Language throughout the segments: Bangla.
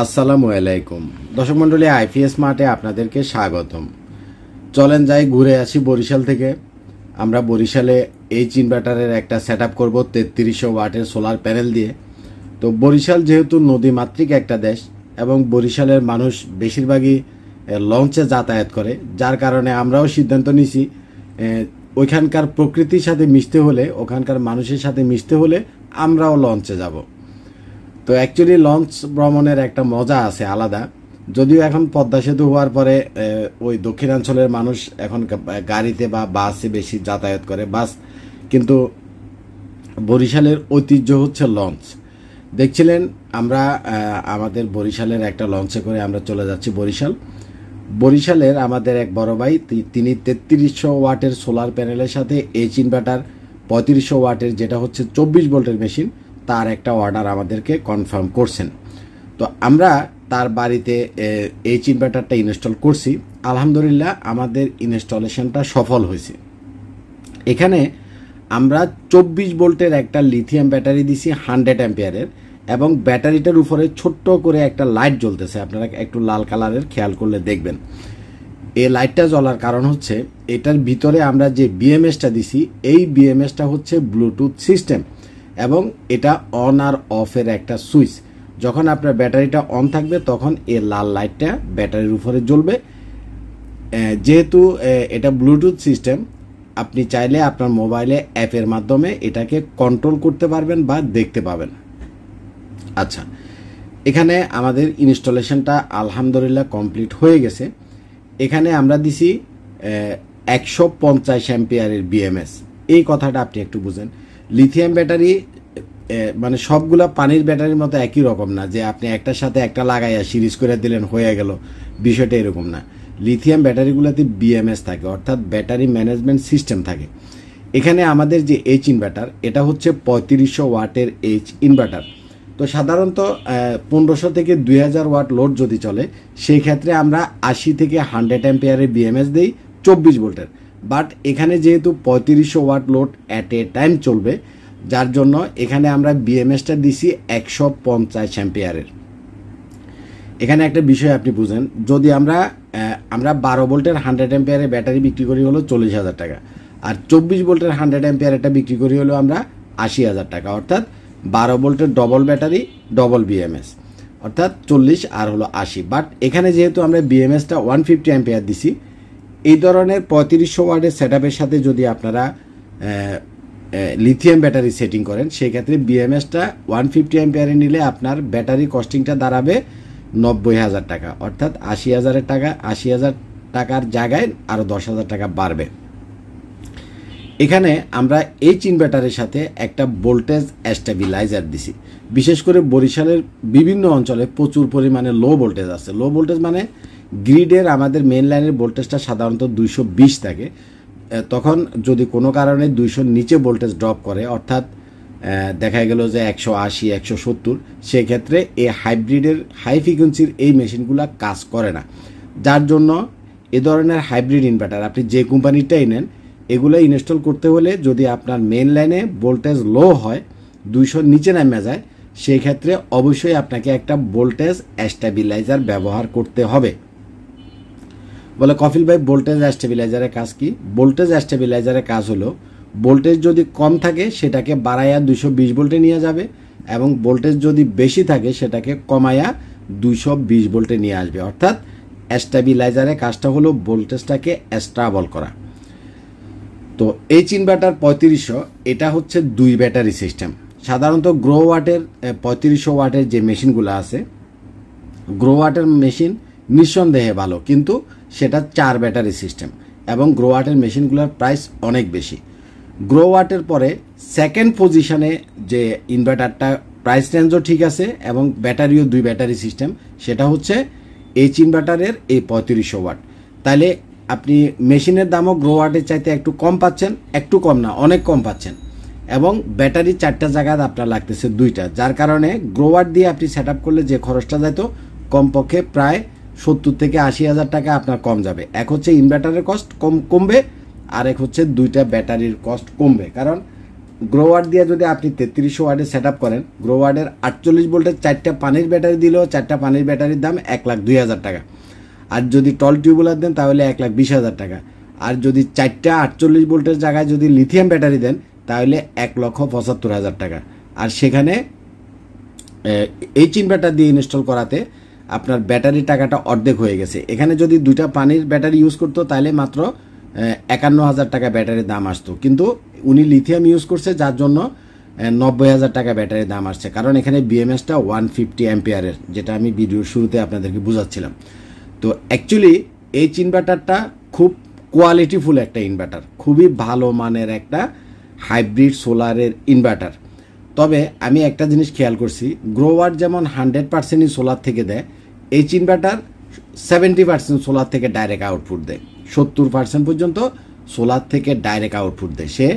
আসসালামু আলাইকুম দর্শক মণ্ডলী, আইপিএস মার্টে আপনাদেরকে স্বাগতম। চলেন যাই ঘুরে আসি বরিশাল থেকে। আমরা বরিশালে এইচ ইনভার্টারের একটা সেট আপ করবো 3300 ওয়াটের সোলার প্যানেল দিয়ে। তো বরিশাল যেহেতু নদীমাতৃক একটা দেশ এবং বরিশালের মানুষ বেশিরভাগই লঞ্চে যাতায়াত করে, যার কারণে আমরাও সিদ্ধান্ত নিছি ওইখানকার প্রকৃতির সাথে মিশতে হলে, ওখানকার মানুষের সাথে মিশতে হলে আমরাও লঞ্চে যাব। তো অ্যাকচুয়ালি লঞ্চ ভ্রমণের একটা মজা আছে আলাদা, যদিও এখন পদ্মা সেতু হওয়ার পরে ওই দক্ষিণাঞ্চলের মানুষ এখন গাড়িতে বা বাসে বেশি যাতায়াত করে বাস, কিন্তু বরিশালের ঐতিহ্য হচ্ছে লঞ্চ। দেখছিলেন আমরা আমাদের বরিশালের একটা লঞ্চে করে আমরা চলে যাচ্ছি বরিশালের আমাদের এক বড় ভাই, তিনি 3300 ওয়াটের সোলার প্যানেলের সাথে এইচ ইনভার্টার 3500 ওয়াটের যেটা হচ্ছে 24 ভোল্টের মেশিন, তার একটা অর্ডার আমাদেরকে কনফার্ম করছেন। তো আমরা তার বাড়িতে এইচ ইনভার্টারটা ইনস্টল করছি। আলহামদুলিল্লাহ আমাদের ইনস্টলেশনটা সফল হয়েছে। এখানে আমরা 24 ভোল্টের একটা লিথিয়াম ব্যাটারি দিছি 100 অ্যাম্পিয়ারের, এবং ব্যাটারিটার উপরে ছোট্ট করে একটা লাইট জ্বলতেছে। আপনারা একটু লাল কালারের খেয়াল করলে দেখবেন। এই লাইটটা জ্বলার কারণ হচ্ছে এটার ভিতরে আমরা যে বিএমএসটা দিছি, এই বিএমএসটা হচ্ছে ব্লুটুথ সিস্টেম, এবং এটা অন আর অফের একটা সুইচ। যখন আপনার ব্যাটারিটা অন থাকবে তখন এই লাল লাইটটা ব্যাটারির উপরে জ্বলবে। যেহেতু এটা ব্লুটুথ সিস্টেম, আপনি চাইলে আপনার মোবাইলে অ্যাপের মাধ্যমে এটাকে কন্ট্রোল করতে পারবেন বা দেখতে পাবেন। আচ্ছা, এখানে আমাদের ইনস্টলেশনটা আলহামদুলিল্লাহ কমপ্লিট হয়ে গেছে। এখানে আমরা দিছি 150 অ্যাম্পিয়ারের বিএমএস। এই কথাটা আপনি একটু বুঝেন। লিথিয়াম ব্যাটারি মানে সবগুলা পানির ব্যাটারির মতো একই রকম না, যে আপনি একটার সাথে একটা লাগাইয়া সিরিজ করে দিলেন হয়ে গেল, বিষয়টা এরকম না। লিথিয়াম ব্যাটারিগুলোতে বিএমএস থাকে, অর্থাৎ ব্যাটারি ম্যানেজমেন্ট সিস্টেম থাকে। এখানে আমাদের যে এইচ ইনভার্টার, এটা হচ্ছে 3500 ওয়াটের এইচ ইনভার্টার। তো সাধারণত 1500 থেকে 2000 ওয়াট লোড যদি চলে, সেই ক্ষেত্রে আমরা 80 থেকে 100 অ্যাম্পিয়ারের বিএমএস দিই 24 ভোল্টের। বাট এখানে যেহেতু 3500 watt load at a time চলবে, যার জন্য এখানে আমরা বিএমএসটা দিছি 150 অ্যাম্পিয়ারের। এখানে একটা বিষয় আপনি বুঝেন, যদি আমরা 12 ভোল্টের 100 অ্যাম্পিয়ারের ব্যাটারি বিক্রি করি হলো 40,000 টাকা, আর 24 ভোল্টের 100 অ্যাম্পিয়ারেরটা বিক্রি করি হলো আমরা 80,000 টাকা। অর্থাৎ 12 ভোল্টের ডবল ব্যাটারি ডবল বিএমএস, অর্থাৎ 40 আর হলো 80। বাট এখানে যেহেতু আমরা বিএমএসটা 150 অ্যাম্পিয়ার দিছি, এই ধরনের 3500 ওয়াটের সেট আপের সাথে যদি আপনারা লিথিয়াম ব্যাটারি সেটিং করেন, সেই ক্ষেত্রে বিএমএসটা 150 অ্যাম্পিয়ারে নিলে আপনার ব্যাটারি কস্টিংটা দাঁড়াবে 90,000 টাকা, অর্থাৎ 80,000 টাকার জায়গায় আরও 10,000 টাকা বাড়বে। এখানে আমরা এইচ ইনভার্টারের সাথে একটা ভোল্টেজ স্টেবিলাইজার দিছি। বিশেষ করে বরিশালের বিভিন্ন অঞ্চলে প্রচুর পরিমাণে লো ভোল্টেজ আছে। লো ভোল্টেজ মানে গ্রিডের আমাদের মেন লাইনের ভোল্টেজটা সাধারণত 220 থাকে। তখন যদি কোনো কারণে 200 নিচে ভোল্টেজ ড্রপ করে, অর্থাৎ দেখা গেল যে 180 170, সেক্ষেত্রে এই হাইব্রিডের হাই ফ্রিকোয়েন্সির এই মেশিনগুলো কাজ করে না। যার জন্য এ ধরনের হাইব্রিড ইনভার্টার আপনি যে কোম্পানিটাই নেন, এগুলো ইনস্টল করতে হলে যদি আপনার মেন লাইনে ভোল্টেজ লো হয়, 200 নিচে নামে যায়, সেই ক্ষেত্রে অবশ্যই আপনাকে একটা ভোল্টেজ স্টেবিলাইজার ব্যবহার করতে হবে। বলে কফিল ভাই, ভোল্টেজ স্টেবিলাইজারের কাজ কি? ভোল্টেজ স্টেবিলাইজারের কাজ হলো, ভোল্টেজ যদি কম থাকে সেটাকে বাড়াইয়া 220 ভোল্টে নিয়ে যাবে, এবং ভোল্টেজ যদি বেশি থাকে সেটাকে কমাইয়া 220 ভোল্টে নিয়ে আসবে। অর্থাৎ স্টেবিলাইজারের কাজটা হলো ভোল্টেজটাকে স্টেবল করা। তো এইচ ইনভার্টার 3500, এটা হচ্ছে 2 ব্যাটারি সিস্টেম। সাধারণত গ্রো ওয়াটের 3500 ওয়াটের যে মেশিনগুলো আছে, গ্রো ওয়াটের মেশিন নিঃসন্দেহে ভালো, কিন্তু সেটা 4 ব্যাটারি সিস্টেম, এবং গ্রো ওয়াটের মেশিনগুলোর প্রাইস অনেক বেশি। গ্রো ওয়াটের পরে সেকেন্ড পজিশনে যে ইনভার্টারটা প্রাইস রেঞ্জও ঠিক আছে এবং ব্যাটারিও 2 ব্যাটারি সিস্টেম, সেটা হচ্ছে এইচ ইনভার্টারের এই 3500 ওয়াট। তাহলে আপনি মেশিনের দামও গ্রো ওয়াটের চাইতে একটু কম পাচ্ছেন, একটু কম না, অনেক কম পাচ্ছেন, এবং ব্যাটারি 4টা জায়গায় আপনার লাগতেছে 2টা, যার কারণে গ্রো ওয়াট দিয়ে আপনি সেট আপ করলে যে খরচটা যেত কমপক্ষে প্রায় 70 থেকে 80,000 টাকা আপনার কম যাবে। এক হচ্ছে ইনভার্টারের কস্ট কমবে, আর এক হচ্ছে 2টা ব্যাটারির কস্ট কমবে। কারণ গ্রোওয়ার দিয়ে যদি আপনি 3300 ওয়াটের সেট করেন, গ্রোওয়ার্ডের 48 ভোল্টের 4টা পানির ব্যাটারি দিলেও 4টা পানির ব্যাটারির দাম 1,02,000 টাকা। আর যদি টল টিউবুলার দেন তাহলে 1,20,000 টাকা। আর যদি 4টা 48 ভোল্টের জায়গায় যদি লিথিয়াম ব্যাটারি দেন তাহলে 1,75,000 টাকা। আর সেখানে এইচ ইনভার্টার দিয়ে ইনস্টল করাতে আপনার ব্যাটারি টাকাটা অর্ধেক হয়ে গেছে। এখানে যদি 2টা পানির ব্যাটারি ইউজ করতো তাহলে মাত্র 51,000 টাকা ব্যাটারির দাম আসতো, কিন্তু উনি লিথিয়াম ইউজ করছে যার জন্য 90,000 টাকা ব্যাটারির দাম আসছে, কারণ এখানে বিএমএসটা 150 অ্যাম্পিয়ারের, যেটা আমি ভিডিওর শুরুতে আপনাদেরকে বুঝাচ্ছিলাম। তো অ্যাকচুয়ালি এইচ ইনভার্টারটা খুব কোয়ালিটিফুল একটা ইনভার্টার, খুবই ভালো মানের একটা হাইব্রিড সোলারের ইনভার্টার। তবে আমি একটা জিনিস খেয়াল করছি, গ্রোওয়ার যেমন 100%ই সোলার থেকে দেয়, এইচ ইনভার্টার 70% সোলার থেকে ডাইরেক্ট আউটপুট দেয়, 70% পর্যন্ত সোলার থেকে ডাইরেক্ট আউটপুট দেয়। সে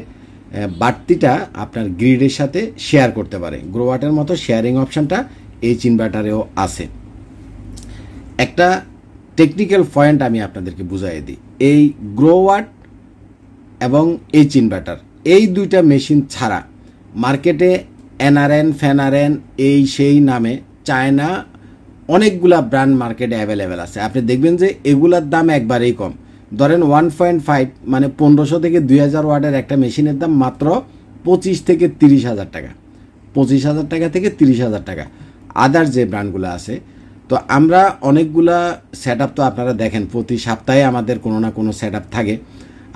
বাড়তিটা আপনার গ্রিডের সাথে শেয়ার করতে পারে। গ্রোওয়াটের মতো শেয়ারিং অপশানটা এইচ ইনভার্টারেও আছে। একটা টেকনিক্যাল পয়েন্ট আমি আপনাদেরকে বুঝাই দিই, এই গ্রোওয়াট এবং এইচ ইনভার্টার এই দুইটা মেশিন ছাড়া মার্কেটে এনআরএন ফ্যানারেন এই সেই নামে চায়না অনেকগুলা ব্র্যান্ড মার্কেটে অ্যাভেলেবেল আছে। আপনি দেখবেন যে এগুলার দাম একবারেই কম। ধরেন 1.5 মানে 1500 থেকে 2000 ওয়াটের একটা মেশিনের দাম মাত্র 25 থেকে 30,000 টাকা, 25,000 টাকা থেকে 30,000 টাকা। আদার যে ব্র্যান্ডগুলো আছে, তো আমরা অনেকগুলা সেট আপ, তো আপনারা দেখেন প্রতি সপ্তাহে আমাদের কোনো না কোনো সেট আপ থাকে।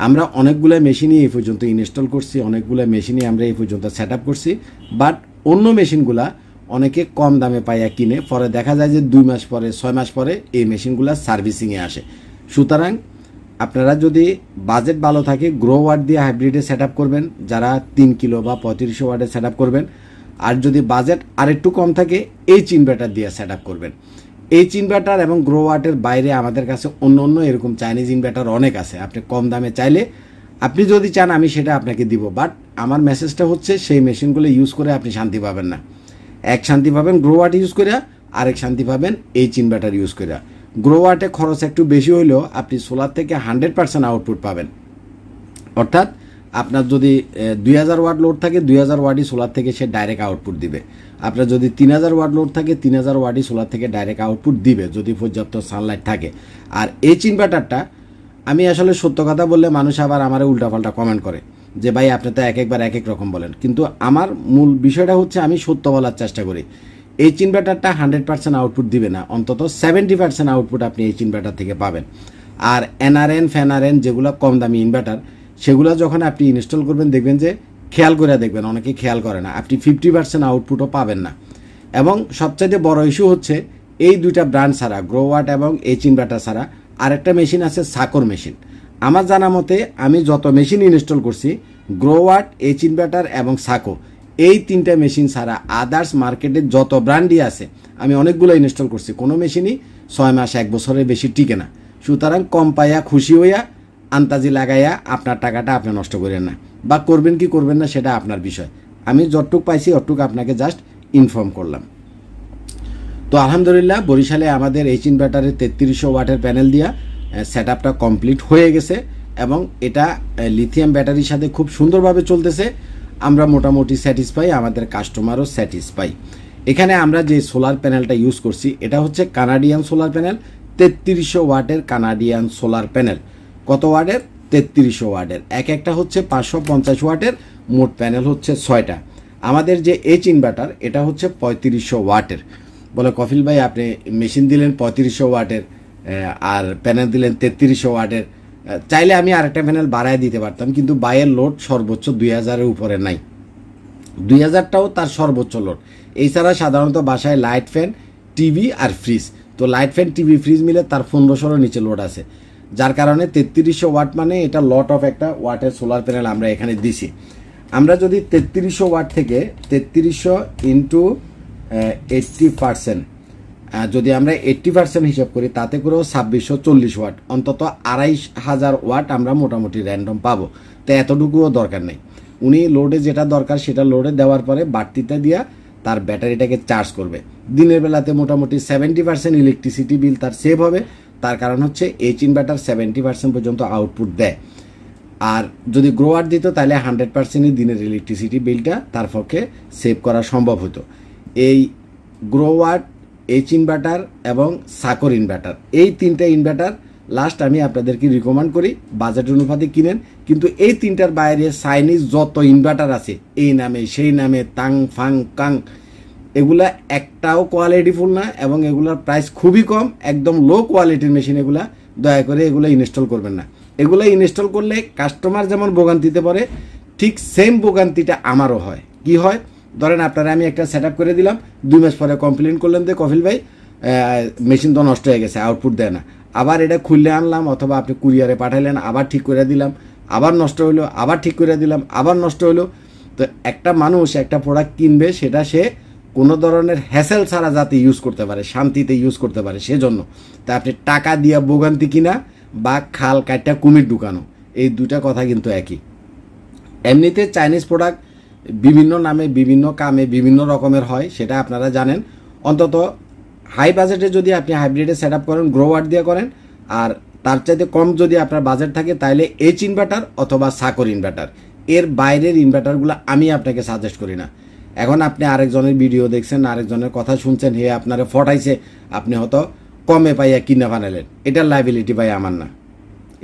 আমরা অনেকগুলো মেশিনই এই পর্যন্ত ইনস্টল করছি, অনেকগুলো মেশিনই আমরা এই পর্যন্ত সেট আপ করছি, বাট অন্য মেশিনগুলা অনেকে কম দামে পাইয়া কিনে, পরে দেখা যায় যে 2 মাস পরে 6 মাস পরে এই মেশিনগুলা সার্ভিসিংয়ে আসে। সুতরাং আপনারা যদি বাজেট ভালো থাকে গ্রোওয়াট দিয়ে হাইব্রিডে সেট আপ করবেন, যারা 3 কিলো বা 3500 ওয়াটে সেট আপ করবেন। আর যদি বাজেট আরেকটু কম থাকে এইচ ইনভার্টার দিয়ে সেট আপ করবেন। এইচ ইনভার্টার এবং গ্রোওয়াটের বাইরে আমাদের কাছে অন্য অন্য এরকম চাইনিজ ইনভার্টার অনেক আছে, আপনি কম দামে চাইলে আপনি যদি চান আমি সেটা আপনাকে দিব, বাট আমার মেসেজটা হচ্ছে সেই মেশিনগুলো ইউজ করে আপনি শান্তি পাবেন না। এক শান্তি পাবেন গ্রোওয়াট ইউজ করে, আরেক শান্তি পাবেন এইচ ইনভার্টার ইউজ করে। গ্রোওয়াটে খরচ একটু বেশি হইলেও আপনি সোলার থেকে 100% আউটপুট পাবেন। অর্থাৎ আপনার যদি 2000 ওয়াট লোড থাকে 2000 ওয়াটই সোলার থেকে সে ডাইরেক্ট আউটপুট দিবে। আপনার যদি 3000 ওয়াট লোড থাকে 3000 ওয়াটই সোলার থেকে ডাইরেক্ট আউটপুট দিবে যদি পর্যাপ্ত সানলাইট থাকে। আর এইচ ইনভার্টারটা আমি আসলে সত্য কথা বললে মানুষ আবার আমার উল্টাপাল্টা কমেন্ট করে যে ভাই আপনি তো একবার এক এক রকম বলেন, কিন্তু আমার মূল বিষয়টা হচ্ছে আমি সত্য বলার চেষ্টা করি। এইচ ইনভার্টারটা 100% আউটপুট দিবে না, অন্তত 70% আউটপুট আপনি এইচ ইনভার্টার থেকে পাবেন। আর এনআরএন ফ্যানারেন যেগুলো কম দামি ইনভার্টার, সেগুলো যখন আপনি ইনস্টল করবেন দেখবেন যে খেয়াল করে দেখবেন, অনেকে খেয়াল করে না, আপনি 50% আউটপুটও পাবেন না। এবং সবচাইতে বড় ইস্যু হচ্ছে এই দুইটা ব্র্যান্ড ছাড়া, গ্রোওয়াট এবং এইচ ইনভার্টার ছাড়া আরেকটা মেশিন আছে সাকোর মেশিন। আমার জানা মতে আমি যত মেশিন ইনস্টল করছি গ্রোওয়াট, এইচ ইনভার্টার এবং সাকো, এই 3টা মেশিন ছাড়া আদার্স মার্কেটে যত ব্র্যান্ডই আছে আমি অনেকগুলো ইনস্টল করছি, কোনো মেশিনই 6 মাস 1 বছরের বেশি টিকে না। সুতরাং কম পাইয়া খুশি হইয়া আন্তাজি লাগাইয়া আপনার টাকাটা আপনি নষ্ট করেন না, বা করবেন কি করবেন না সেটা আপনার বিষয়। আমি যতটুক পাইছি অতটুক আপনাকে জাস্ট ইনফর্ম করলাম। তো আলহামদুলিল্লাহ বরিশালে আমাদের এইচ ইনভার্টারের 3300 ওয়াটের প্যানেল দিয়া সেট আপটা কমপ্লিট হয়ে গেছে এবং এটা লিথিয়াম ব্যাটারির সাথে খুব সুন্দরভাবে চলতেছে। আমরা মোটামুটি স্যাটিসফাই, আমাদের কাস্টমারও স্যাটিসফাই। এখানে আমরা যে সোলার প্যানেলটা ইউজ করছি এটা হচ্ছে কানাডিয়ান সোলার প্যানেল, 3300 ওয়াটের কানাডিয়ান সোলার প্যানেল। কত ওয়াটের? 3300 ওয়াটের। একটা হচ্ছে 550 ওয়াটের, মোট প্যানেল হচ্ছে 6টা। আমাদের যে এইচ ইনভার্টার এটা হচ্ছে 3500 ওয়াটের। বলে কফিল ভাই আপনি মেশিন দিলেন 3500 ওয়াটের আর প্যানেল দিলেন 3300 ওয়াটের, চাইলে আমি আরেকটা প্যানেল বাড়ায় দিতে পারতাম, কিন্তু বাইয়ের লোড সর্বোচ্চ 2000-এর উপরে নাই, 2000টাও তার সর্বোচ্চ লোড। এছাড়া সাধারণত বাসায় লাইট ফ্যান, টিভি আর ফ্রিজ, তো লাইট ফ্যান টিভি ফ্রিজ মিলে তার 1500-এর নিচে লোড আছে, যার কারণে 3300 ওয়াট মানে এটা লট অফ একটা ওয়াটের সোলার প্যানেল আমরা এখানে দিছি। আমরা যদি 3300 ওয়াট থেকে 3300 ইন্টু 80%, যদি আমরা 80% হিসাব করি তাতে করেও 2640 ওয়াট, অন্তত 2500 ওয়াট আমরা মোটামুটি র্যান্ডম পাবো। তো এতটুকুও দরকার নেই, উনি লোডে যেটা দরকার সেটা লোডে দেওয়ার পরে বাড়তিটা দিয়া তার ব্যাটারিটাকে চার্জ করবে। দিনের বেলাতে মোটামুটি 70% ইলেকট্রিসিটি বিল তার সেভ হবে, তার কারণ হচ্ছে এইচ ইনভার্টার 70% পর্যন্ত আউটপুট দেয়। আর যদি গ্রোয়ার দিত তাহলে 100%ই দিনের ইলেকট্রিসিটি বিলটা তার পক্ষে সেভ করা সম্ভব হতো। এই গ্রোয়ার, এইচ ইনভার্টার এবং সাকর ইনভার্টার, এই তিনটা ইনভার্টার লাস্ট আমি আপনাদেরকে রিকমেন্ড করি বাজেট অনুপাতে কিনেন। কিন্তু এই তিনটার বাইরে চাইনিজ যত ইনভার্টার আছে এই নামে সেই নামে তাং ফাং কাং, এগুলা একটাও কোয়ালিটিফুল না এবং এগুলার প্রাইস খুবই কম, একদম লো কোয়ালিটির মেশিন। এগুলা দয়া করে এগুলো ইনস্টল করবেন না। এগুলো ইনস্টল করলে কাস্টমার যেমন ভোগান্তিতে পড়ে, ঠিক সেম ভোগান্তিটা আমারও হয়। কি হয়, ধরেন আপনারা আমি একটা সেট করে দিলাম, 2 মাস পরে কমপ্লেন করলেন যে কফিল ভাই মেশিন তো নষ্ট হয়ে গেছে, আউটপুট দেয় না। আবার এটা খুললে আনলাম অথবা আপনি কুরিয়ারে পাঠাইলেন, আবার ঠিক করে দিলাম, আবার নষ্ট হইলো, আবার ঠিক করে দিলাম, আবার নষ্ট হইলো। তো একটা মানুষ একটা প্রোডাক্ট কিনবে, সেটা সে কোনো ধরনের হ্যাসেল ছাড়া যাতে ইউজ করতে পারে, শান্তিতে ইউজ করতে পারে, সেজন্য। তা আপনি টাকা দিয়া ভোগান্তি কিনা বা খাল কাটটা কুমির ঢুকানো, এই দুটা কথা কিন্তু একই। এমনিতে চাইনিজ প্রোডাক্ট বিভিন্ন নামে বিভিন্ন কামে বিভিন্ন রকমের হয়, সেটা আপনারা জানেন। অন্তত হাই বাজেটে যদি আপনি হাইব্রিডে সেট আপ করেন, গ্রোয়ার দিয়ে করেন, আর তার চাইতে কম যদি আপনার বাজেট থাকে তাহলে এইচ ইনভার্টার অথবা সাকর ইনভার্টার, এর বাইরের ইনভার্টারগুলো আমি আপনাকে সাজেস্ট করি না। এখন আপনি আরেকজনের ভিডিও দেখছেন, আরেকজনের কথা শুনছেন, হে আপনারা ফটাইছে, আপনি হয়তো কমে পাইয়া কিনে বানালেন, এটার লাইবিলিটি ভাই আমার না,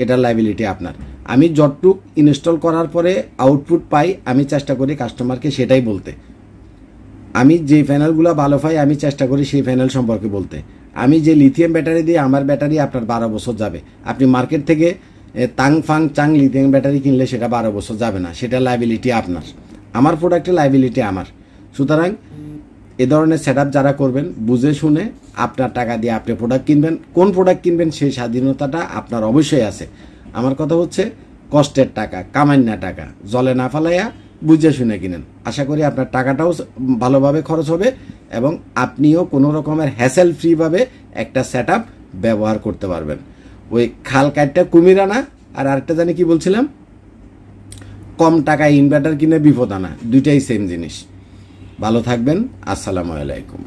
এটার লাইবিলিটি আপনার। আমি যতটুক ইনস্টল করার পরে আউটপুট পাই আমি চেষ্টা করি কাস্টমারকে সেটাই বলতে। আমি যে প্যানেলগুলো ভালো পাই আমি চেষ্টা করি সেই প্যানেল সম্পর্কে বলতে। আমি যে লিথিয়াম ব্যাটারি দিয়ে, আমার ব্যাটারি আপনার 12 বছর যাবে। আপনি মার্কেট থেকে তাং ফাং চাং লিথিয়াম ব্যাটারি কিনলে সেটা 12 বছর যাবে না, সেটা লাইবিলিটি আপনার। আমার প্রোডাক্টের লাইবিলিটি আমার। সুতরাং এ ধরনের সেট যারা করবেন, বুঝে শুনে আপনার টাকা দিয়ে আপনি প্রোডাক্ট কিনবেন। কোন প্রোডাক্ট কিনবেন সেই স্বাধীনতাটা আপনার অবশ্যই আছে। আমার কথা হচ্ছে কষ্টের টাকা, কামান্না টাকা জলে না ফালাইয়া বুঝে শুনে কিনেন। আশা করি আপনার টাকাটাও ভালোভাবে খরচ হবে এবং আপনিও কোনো রকমের হ্যাসেল ফ্রিভাবে একটা সেট ব্যবহার করতে পারবেন। ওই খাল কাটটা কুমির আনা আর আরেকটা জানি কি বলছিলাম, কম টাকায় ইনভার্টার কিনে বিপদ আনা, দুইটাই সেম জিনিস। ভালো থাকবেন, আসসালামু আলাইকুম।